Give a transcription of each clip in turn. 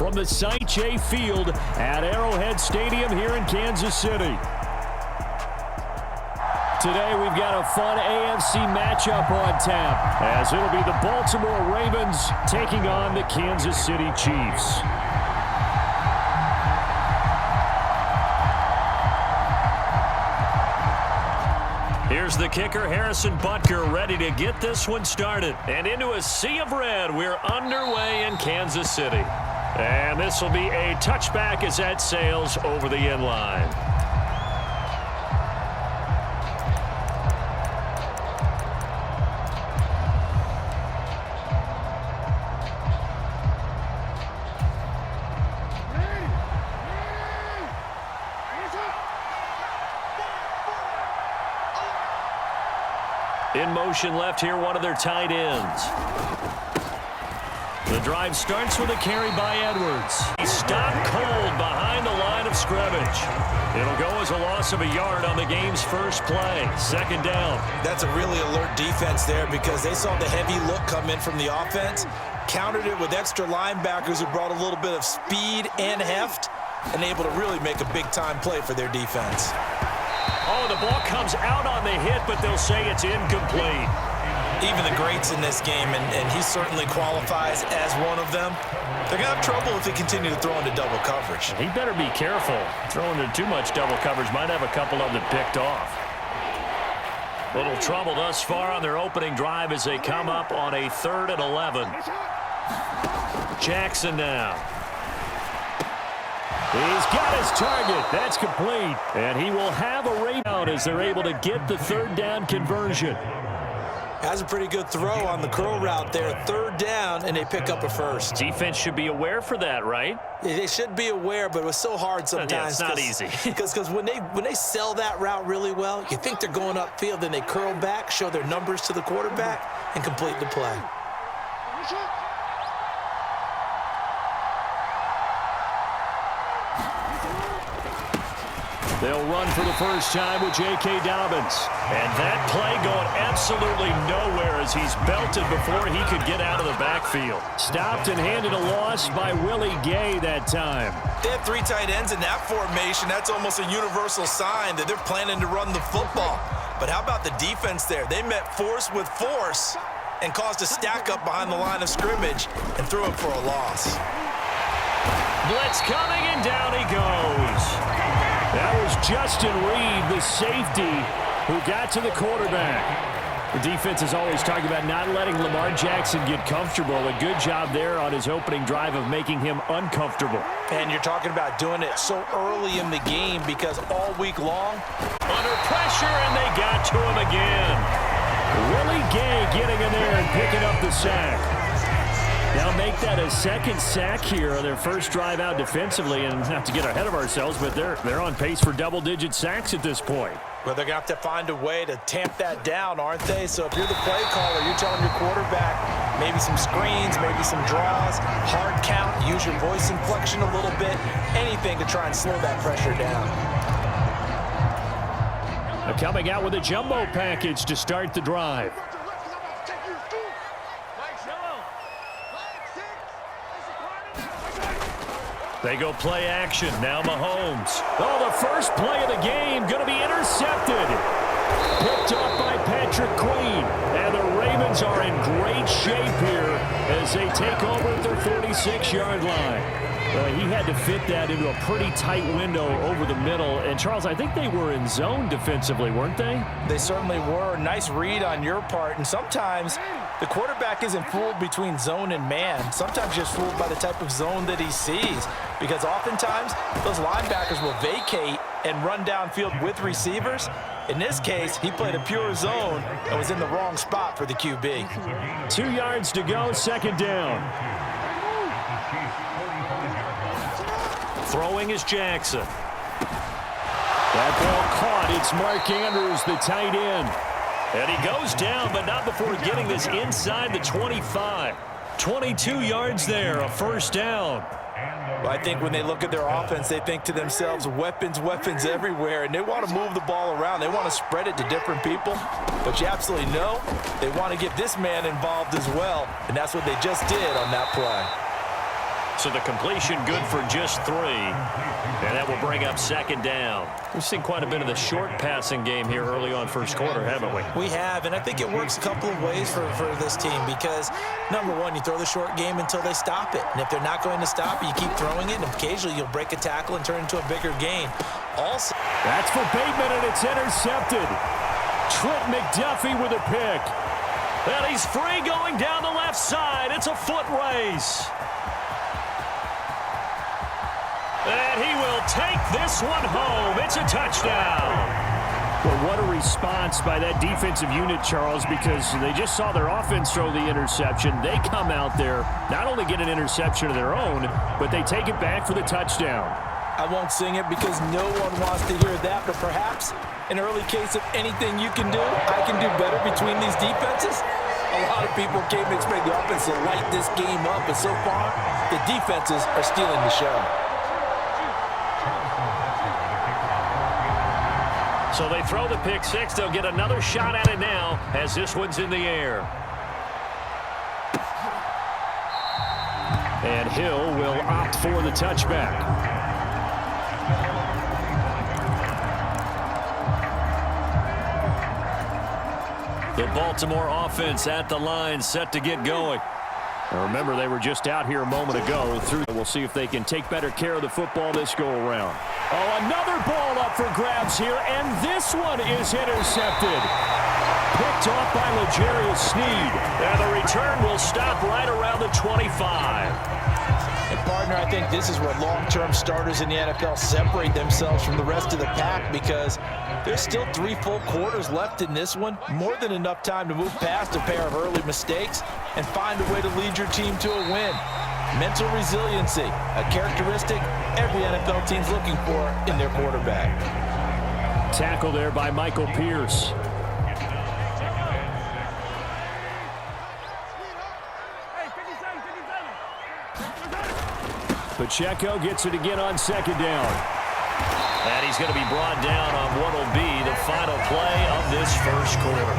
from the St. J Field at Arrowhead Stadium here in Kansas City. Today we've got a fun AFC matchup on tap, as it'll be the Baltimore Ravens taking on the Kansas City Chiefs. Here's the kicker, Harrison Butker, ready to get this one started. And into a sea of red, we're underway in Kansas City. And this will be a touchback as that sails over the end line. In motion left here, one of their tight ends. The drive starts with a carry by Edwards. He's stopped cold behind the line of scrimmage. It'll go as a loss of a yard on the game's first play. Second down. That's a really alert defense there because they saw the heavy look come in from the offense, countered it with extra linebackers who brought a little bit of speed and heft, and able to really make a big-time play for their defense. Oh, the ball comes out on the hit, but they'll say it's incomplete. Even the greats in this game, and he certainly qualifies as one of them, they're going to have trouble if they continue to throw into double coverage. He better be careful. Throwing into too much double coverage might have a couple of them picked off. Little trouble thus far on their opening drive as they come up on a 3rd and 11. Jackson now. He's got his target. That's complete. And he will have a rebound as they're able to get the 3rd down conversion. Has a pretty good throw on the curl route there. 3rd down, and they pick up a first. Defense should be aware for that, right? They should be aware, but it was so hard sometimes. Yeah, it's not easy. Because when they sell that route really well, you think they're going upfield, then they curl back, show their numbers to the quarterback, and complete the play. They'll run for the first time with J.K. Dobbins. And that play going absolutely nowhere as he's belted before he could get out of the backfield. Stopped and handed a loss by Willie Gay that time. They have 3 tight ends in that formation. That's almost a universal sign that they're planning to run the football. But how about the defense there? They met force with force and caused a stack up behind the line of scrimmage and threw him for a loss. Blitz coming, and down he goes. That was Justin Reed, the safety, who got to the quarterback. The defense is always talking about not letting Lamar Jackson get comfortable. A good job there on his opening drive of making him uncomfortable. And you're talking about doing it so early in the game because all week long, under pressure, and they got to him again. Willie Gay getting in there and picking up the sack. Now make that a 2nd sack here on their first drive out defensively, and not to get ahead of ourselves, but they're on pace for double-digit sacks at this point. Well, they're going to have to find a way to tamp that down, aren't they? So if you're the play caller, you're telling your quarterback maybe some screens, maybe some draws, hard count, use your voice inflection a little bit, anything to try and slow that pressure down. Coming out with a jumbo package to start the drive. They go play action. Now Mahomes. Oh, the first play of the game going to be intercepted. Picked up by Patrick Queen. And the Ravens are in great shape here as they take over at their 46-yard line. He had to fit that into a pretty tight window over the middle. And, Charles, I think they were in zone defensively, weren't they? They certainly were. Nice read on your part. And sometimes the quarterback isn't fooled between zone and man. Sometimes just fooled by the type of zone that he sees. Because oftentimes those linebackers will vacate and run downfield with receivers. In this case, he played a pure zone and was in the wrong spot for the QB. 2 yards to go, 2nd down. Throwing is Jackson. That ball caught. It's Mark Andrews, the tight end. And he goes down, but not before getting this inside the 25. 22 yards there, a first down. Well, I think when they look at their offense, they think to themselves, weapons, weapons everywhere, and they want to move the ball around. They want to spread it to different people. But you absolutely know they want to get this man involved as well, and that's what they just did on that play. So the completion good for just 3. And that will bring up second down. We've seen quite a bit of the short passing game here early on first quarter, haven't we? We have, and I think it works a couple of ways for this team because, number one, you throw the short game until they stop it. And if they're not going to stop it, you keep throwing it, and occasionally you'll break a tackle and turn it into a bigger gain. Also, that's for Bateman, and it's intercepted. Trent McDuffie with a pick. And he's free going down the left side. It's a foot race. And he will take this one home. It's a touchdown. Well, what a response by that defensive unit, Charles, because they just saw their offense throw the interception. They come out there, not only get an interception of their own, but they take it back for the touchdown. I won't sing it because no one wants to hear that, but perhaps an early case of anything you can do, I can do better between these defenses. A lot of people came to expect the offense to light this game up, but so far, the defenses are stealing the show. So they throw the pick six. They'll get another shot at it now as this one's in the air. And Hill will opt for the touchback. The Baltimore offense at the line, set to get going. Now remember, they were just out here a moment ago. We'll see if they can take better care of the football this go-around. Oh, another ball up for grabs here, and this one is intercepted. Picked off by L'Jarius Sneed. And the return will stop right around the 25. And, partner, I think this is where long-term starters in the NFL separate themselves from the rest of the pack because there's still 3 full quarters left in this one. More than enough time to move past a pair of early mistakes and find a way to lead your team to a win. Mental resiliency, a characteristic every NFL team's looking for in their quarterback. Tackle there by Michael Pierce. Pacheco gets it again on second down. And he's going to be brought down on what will be the final play of this first quarter.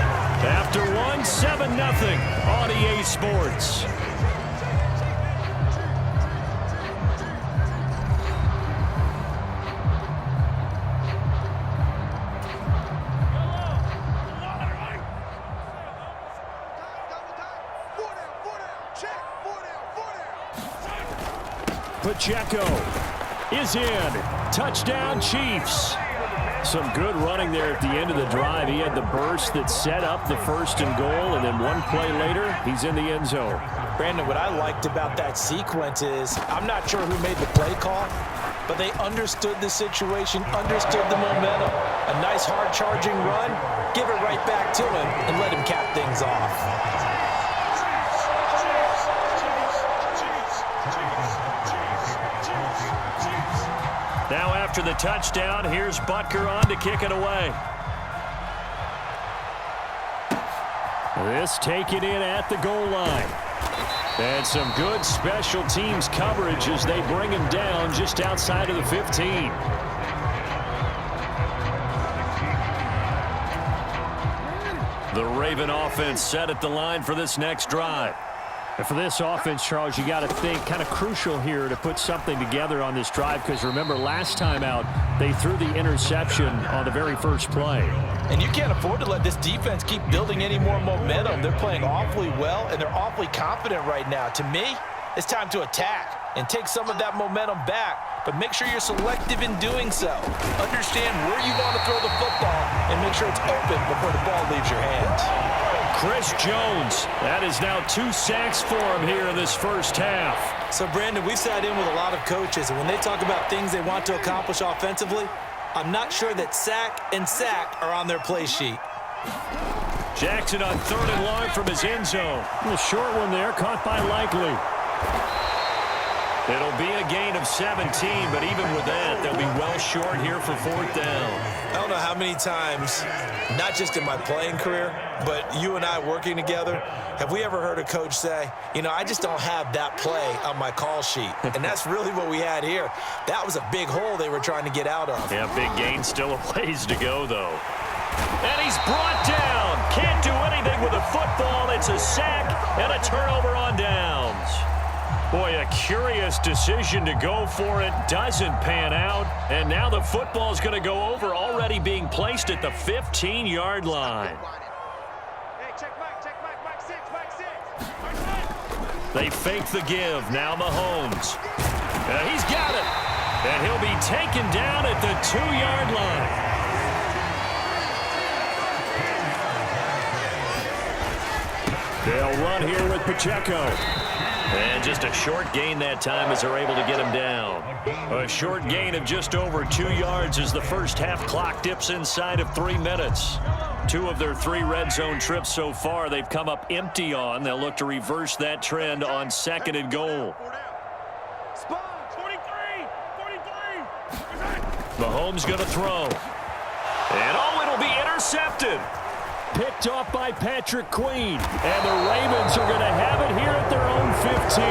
After 7-0 on EA Sports. Pacheco is in. Touchdown, Chiefs. Some good running there at the end of the drive. He had the burst that set up the 1st and goal, and then one play later, he's in the end zone. Brandon, what I liked about that sequence is I'm not sure who made the play call, but they understood the situation, understood the momentum. A nice hard-charging run, give it right back to him, and let him cap things off. Now after the touchdown, here's Butker on to kick it away. This taken in at the goal line. And some good special teams coverage as they bring him down just outside of the 15. The Raven offense set at the line for this next drive. And for this offense, Charles, you got to think kind of crucial here to put something together on this drive because remember last time out they threw the interception on the very first play. And you can't afford to let this defense keep building any more momentum. They're playing awfully well and they're awfully confident right now. To me, it's time to attack and take some of that momentum back, but make sure you're selective in doing so. Understand where you want to throw the football and make sure it's open before the ball leaves your hands. Chris Jones, that is now 2 sacks for him here in this first half. So, Brandon, we've sat in with a lot of coaches, and when they talk about things they want to accomplish offensively, I'm not sure that sack and sack are on their play sheet. Jackson on 3rd and long from his end zone. A short one there, caught by Likely. It'll be a gain of 17, but even with that, they'll be well short here for 4th down. I don't know how many times, not just in my playing career, but you and I working together, have we ever heard a coach say, you know, I just don't have that play on my call sheet. And that's really what we had here. That was a big hole they were trying to get out of. Yeah, big gain, still a ways to go, though. And he's brought down. Can't do anything with a football. It's a sack and a turnover on downs. Boy, a curious decision to go for it. Doesn't pan out. And now the football's going to go over, already being placed at the 15-yard line. They fake the give. Now Mahomes. He's got it. And he'll be taken down at the 2-yard line. They'll run here with Pacheco. And just a short gain that time as they're able to get him down. A short gain of just over 2 yards as the first half clock dips inside of 3 minutes. 2 of their 3 red zone trips so far they've come up empty on. They'll look to reverse that trend on 2nd and goal. Mahomes going to throw. And it'll be intercepted. Picked off by Patrick Queen. And the Ravens are going to have it here at their own 15.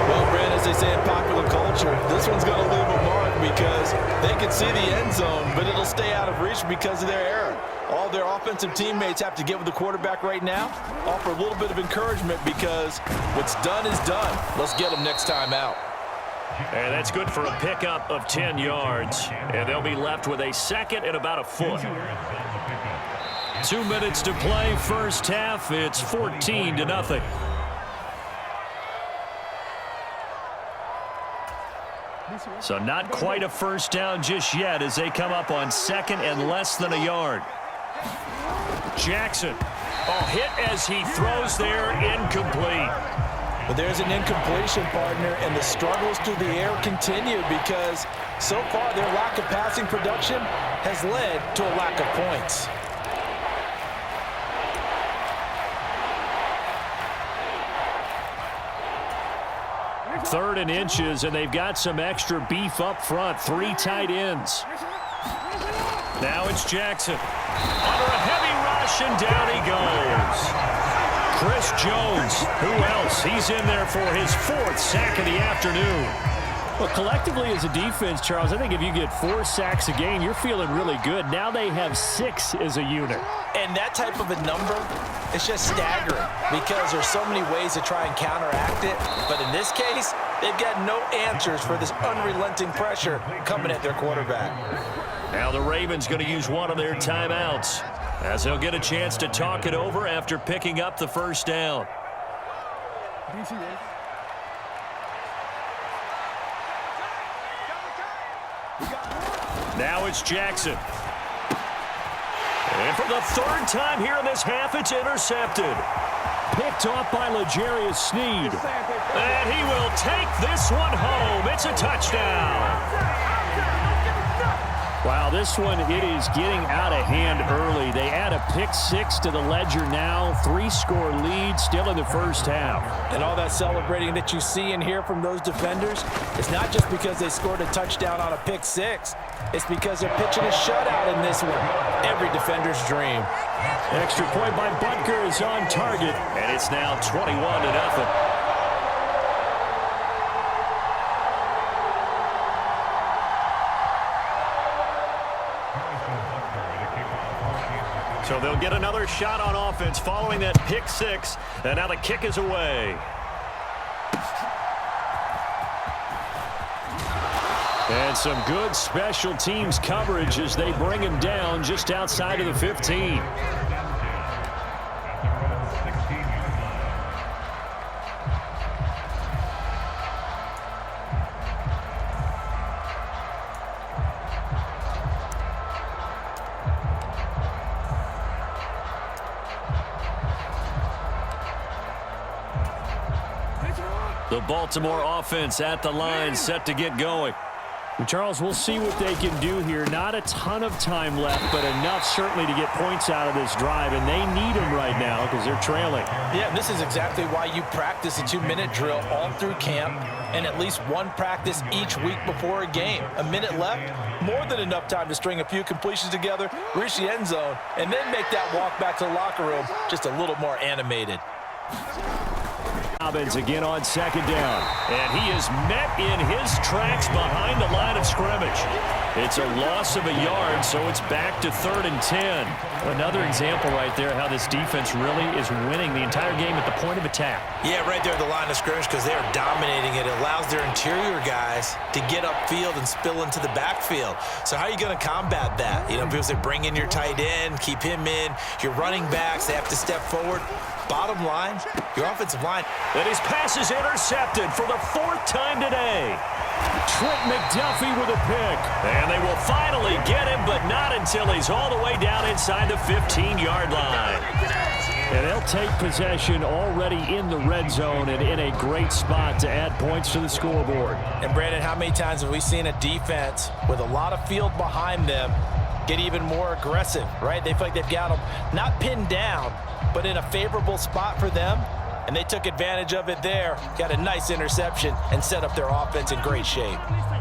Well, Brand, as they say in popular culture, this one's going to leave a mark because they can see the end zone, but it'll stay out of reach because of their error. All their offensive teammates have to get with the quarterback right now, offer a little bit of encouragement because what's done is done. Let's get them next time out. And that's good for a pickup of 10 yards. And they'll be left with a 2nd and about a foot. 2 minutes to play, first half. It's 14-0. So not quite a first down just yet as they come up on 2nd and less than a yard. Jackson. Hit as he throws there, incomplete. But there's an incompletion, partner, and the struggles through the air continue because so far their lack of passing production has led to a lack of points. 3rd and inches, and they've got some extra beef up front. 3 tight ends. Now it's Jackson. Under a heavy rush, and down he goes. Chris Jones, who else? He's in there for his 4th sack of the afternoon. Well, collectively as a defense, Charles, I think if you get 4 sacks a game, you're feeling really good. Now they have 6 as a unit. And that type of a number, it's just staggering because there's so many ways to try and counteract it. But in this case, they've got no answers for this unrelenting pressure coming at their quarterback. Now the Ravens going to use one of their timeouts as they'll get a chance to talk it over after picking up the first down. Now it's Jackson. And for the 3rd time here in this half, it's intercepted. Picked off by L'Jarius Sneed. And he will take this one home. It's a touchdown. Wow, this one, it is getting out of hand early. They add a pick-6 to the ledger now. 3-score lead still in the first half. And all that celebrating that you see and hear from those defenders, it's not just because they scored a touchdown on a pick-6. It's because they're pitching a shutout in this one. Every defender's dream. Extra point by Butker is on target, and it's now 21-0. So they'll get another shot on offense following that pick-6, and now the kick is away. And some good special teams coverage as they bring him down just outside of the 15. The Baltimore offense at the line, set to get going. And Charles, we'll see what they can do here. Not a ton of time left, but enough certainly to get points out of this drive, and they need them right now because they're trailing. Yeah, this is exactly why you practice a 2-minute drill all through camp and at least one practice each week before a game. A minute left, more than enough time to string a few completions together, reach the end zone, and then make that walk back to the locker room just a little more animated. Dobbins again on 2nd down, and he is met in his tracks behind the line of scrimmage. It's a loss of a yard, so it's back to 3rd and 10. Another example right there how this defense really is winning the entire game at the point of attack. Yeah, right there at the line of scrimmage because they are dominating it. It allows their interior guys to get upfield and spill into the backfield. So how are you going to combat that? You know, people say bring in your tight end, keep him in. Your running backs, they have to step forward. Bottom line, your offensive line. And his pass is intercepted for the 4th time today. Trent McDuffie with a pick. And they will finally get him, but not until he's all the way down inside the 15-yard line. And they'll take possession already in the red zone and in a great spot to add points to the scoreboard. And, Brandon, how many times have we seen a defense with a lot of field behind them get even more aggressive, right? They feel like they've got them not pinned down, but in a favorable spot for them. And they took advantage of it there, got a nice interception, and set up their offense in great shape.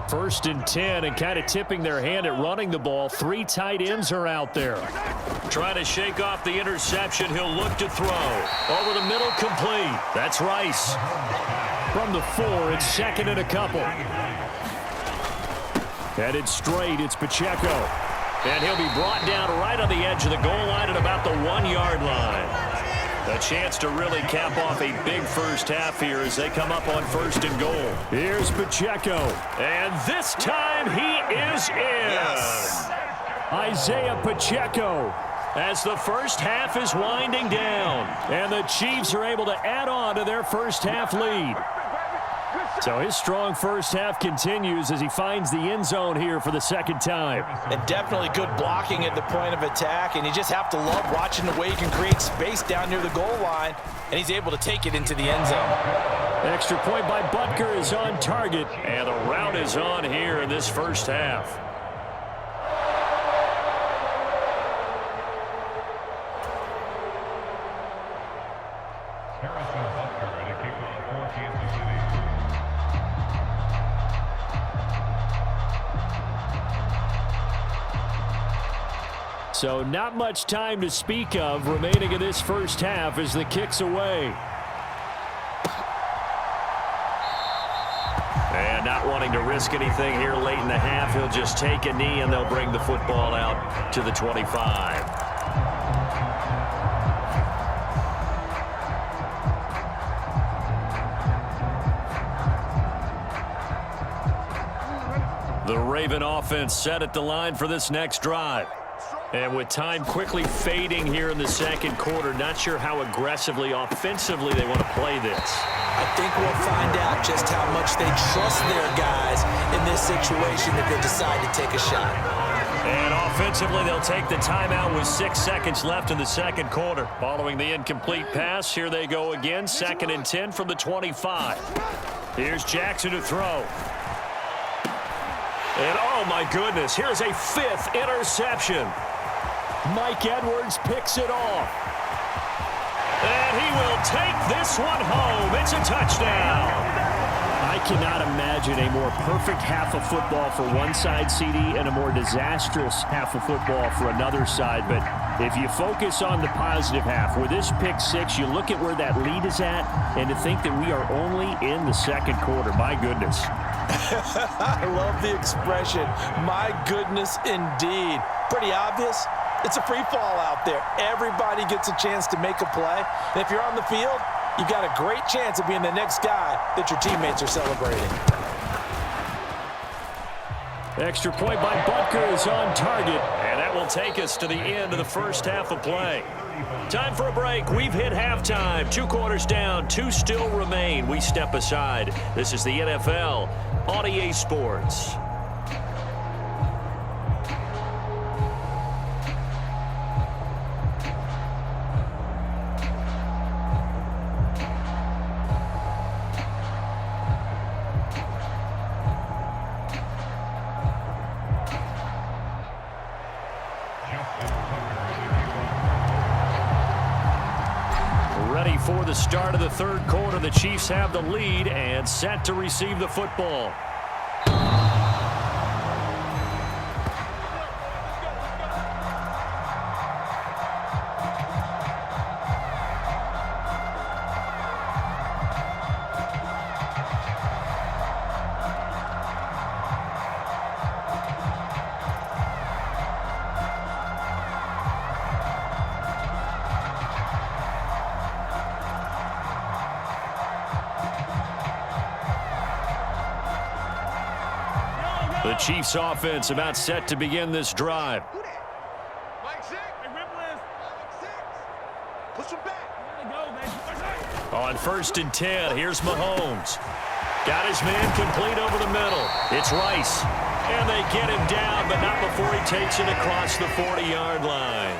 1st and 10, and kind of tipping their hand at running the ball. 3 tight ends are out there. Trying to shake off the interception. He'll look to throw. Over the middle, complete. That's Rice. From the 4, it's 2nd and a couple. Headed straight, it's Pacheco. And he'll be brought down right on the edge of the goal line at about the 1-yard line. A chance to really cap off a big first half here as they come up on 1st and goal. Here's Pacheco. And this time he is in. Yes. Isaiah Pacheco as the first half is winding down. And the Chiefs are able to add on to their first half lead. So his strong first half continues as he finds the end zone here for the 2nd time. And definitely good blocking at the point of attack, and you just have to love watching the way he can create space down near the goal line, and he's able to take it into the end zone. Extra point by Butker is on target, and the route is on here in this first half. So not much time to speak of remaining in this first half as the kick's away. And not wanting to risk anything here late in the half, he'll just take a knee and they'll bring the football out to the 25. The Raven offense set at the line for this next drive. And with time quickly fading here in the 2nd quarter, not sure how aggressively, offensively they want to play this. I think we'll find out just how much they trust their guys in this situation if they decide to take a shot. And offensively, they'll take the timeout with 6 seconds left in the 2nd quarter. Following the incomplete pass, here they go again, 2nd and 10 from the 25. Here's Jackson to throw. And oh my goodness, here's a 5th interception. Mike Edwards picks it off. And he will take this one home. It's a touchdown. I cannot imagine a more perfect half of football for one side, CD, and a more disastrous half of football for another side. But if you focus on the positive half, with this pick 6, you look at where that lead is at, and to think that we are only in the 2nd quarter. My goodness. I love the expression, my goodness indeed. Pretty obvious. It's a free fall out there. Everybody gets a chance to make a play. And if you're on the field, you've got a great chance of being the next guy that your teammates are celebrating. Extra point by Butker is on target, and that will take us to the end of the first half of play. Time for a break. We've hit halftime. 2 quarters down, 2 still remain. We step aside. This is the NFL on EA Sports. Ready for the start of the 3rd quarter. The Chiefs have the lead and set to receive the football. The Chiefs offense about set to begin this drive. On 1st and 10, here's Mahomes. Got his man complete over the middle. It's Rice. And they get him down, but not before he takes it across the 40-yard line.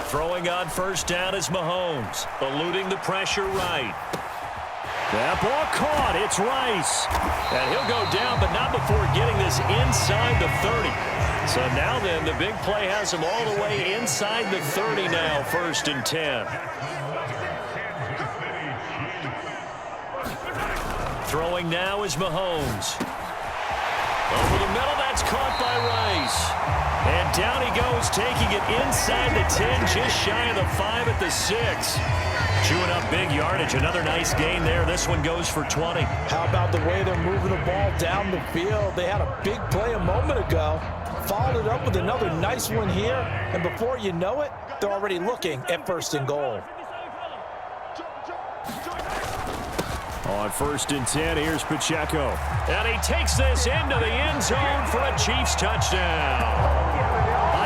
Throwing on 1st down is Mahomes, eluding the pressure right. That ball caught. It's Rice. And he'll go down, but not before getting this inside the 30. So now then, the big play has him all the way inside the 30 now, 1st and 10. Throwing now is Mahomes. Over the middle, that's caught by Rice. And down he goes, taking it inside the 10, just shy of the 5 at the 6. Chewing up big yardage. Another nice gain there. This one goes for 20. How about the way they're moving the ball down the field? They had a big play a moment ago. Followed it up with another nice one here. And before you know it, they're already looking at 1st and goal. On 1st and 10, here's Pacheco. And he takes this into the end zone for a Chiefs touchdown.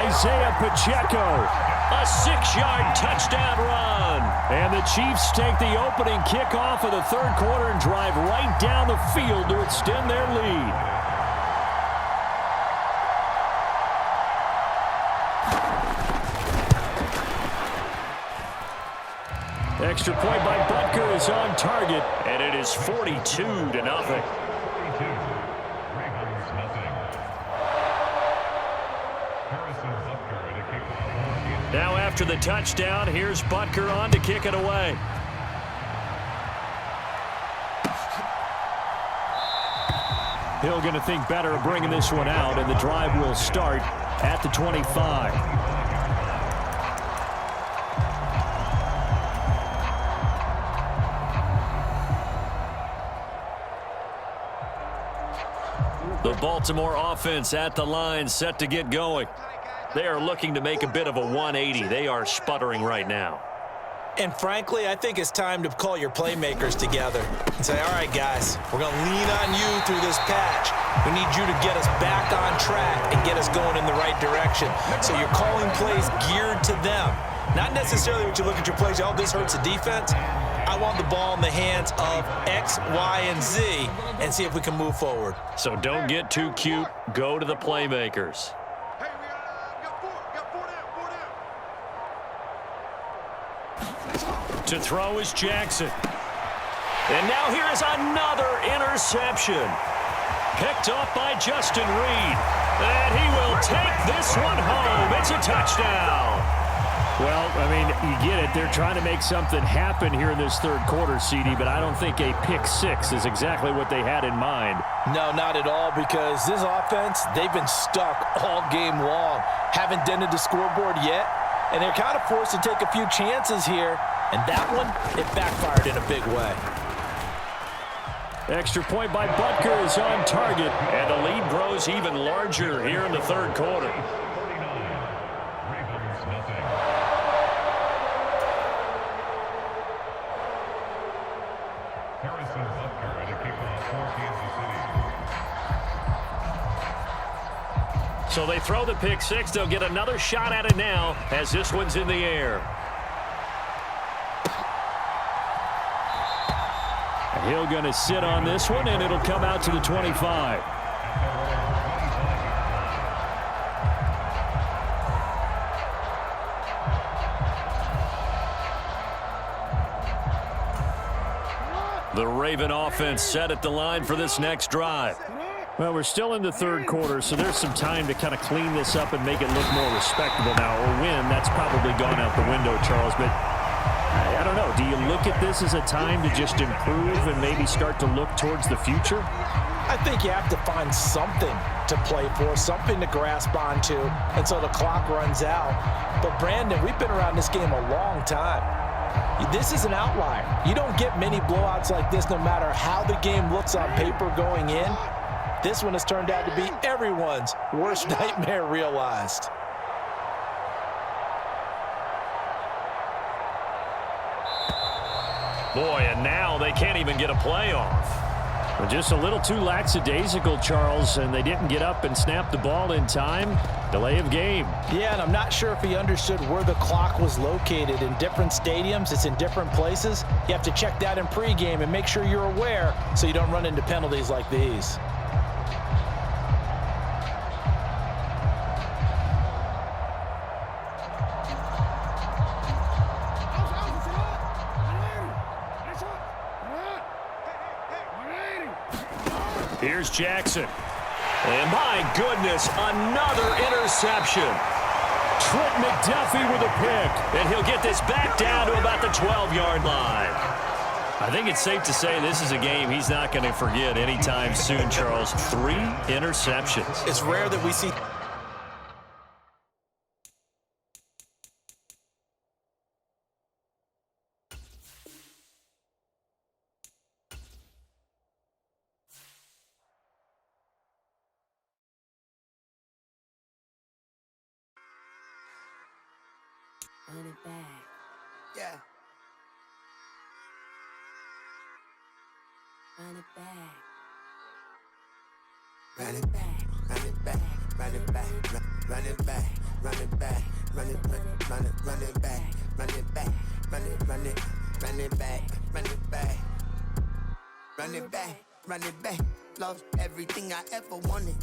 Isaiah Pacheco, a 6-yard touchdown run. And the Chiefs take the opening kickoff of the 3rd quarter and drive right down the field to extend their lead. Extra point by Butker is on target, and it is 42-0. Now after the touchdown, here's Butker on to kick it away. Hill going to think better of bringing this one out, and the drive will start at the 25. The Baltimore offense at the line, set to get going. They are looking to make a bit of a 180. They are sputtering right now. And frankly, I think it's time to call your playmakers together and say, all right, guys, we're going to lean on you through this patch. We need you to get us back on track and get us going in the right direction. So you're calling plays geared to them. Not necessarily what you look at your plays, oh, this hurts the defense. I want the ball in the hands of X, Y, and Z and see if we can move forward. So don't get too cute. Go to the playmakers. To throw is Jackson. And now here is another interception. Picked up by Justin Reed. And he will take this one home. It's a touchdown. Well, I mean, you get it. They're trying to make something happen here in this 3rd quarter, CD, but I don't think a pick 6 is exactly what they had in mind. No, not at all, because this offense, they've been stuck all game long. Haven't dented the scoreboard yet, and they're kind of forced to take a few chances here, and that one, it backfired in a big way. Extra point by Butker is on target, and the lead grows even larger here in the 3rd quarter. So they throw the pick 6. They'll get another shot at it now as this one's in the air. And Hill going to sit on this one, and it'll come out to the 25. The Raven offense set at the line for this next drive. Well, we're still in the 3rd quarter, so there's some time to kind of clean this up and make it look more respectable now. Or win, that's probably gone out the window, Charles. But I don't know. Do you look at this as a time to just improve and maybe start to look towards the future? I think you have to find something to play for, something to grasp onto until the clock runs out. But, Brandon, we've been around this game a long time. This is an outlier. You don't get many blowouts like this no matter how the game looks on paper going in. This one has turned out to be everyone's worst nightmare realized. Boy, and now they can't even get a play off. Well, just a little too lackadaisical, Charles, and they didn't get up and snap the ball in time. Delay of game. Yeah, and I'm not sure if he understood where the clock was located. In different stadiums, it's in different places. You have to check that in pregame and make sure you're aware so you don't run into penalties like these. Here's Jackson. And my goodness, another interception. Trent McDuffie with a pick. And he'll get this back down to about the 12-yard line. I think it's safe to say this is a game he's not going to forget anytime soon, Charles. 3 interceptions. It's rare that we see... Run it back. Yeah. Run it back. Run it back. Run it back. Run it back. Run it back. Run it back. Run it back. Run it back. Run it back. Run it back. Run it back. Run it back. Run it back. Love everything I ever wanted.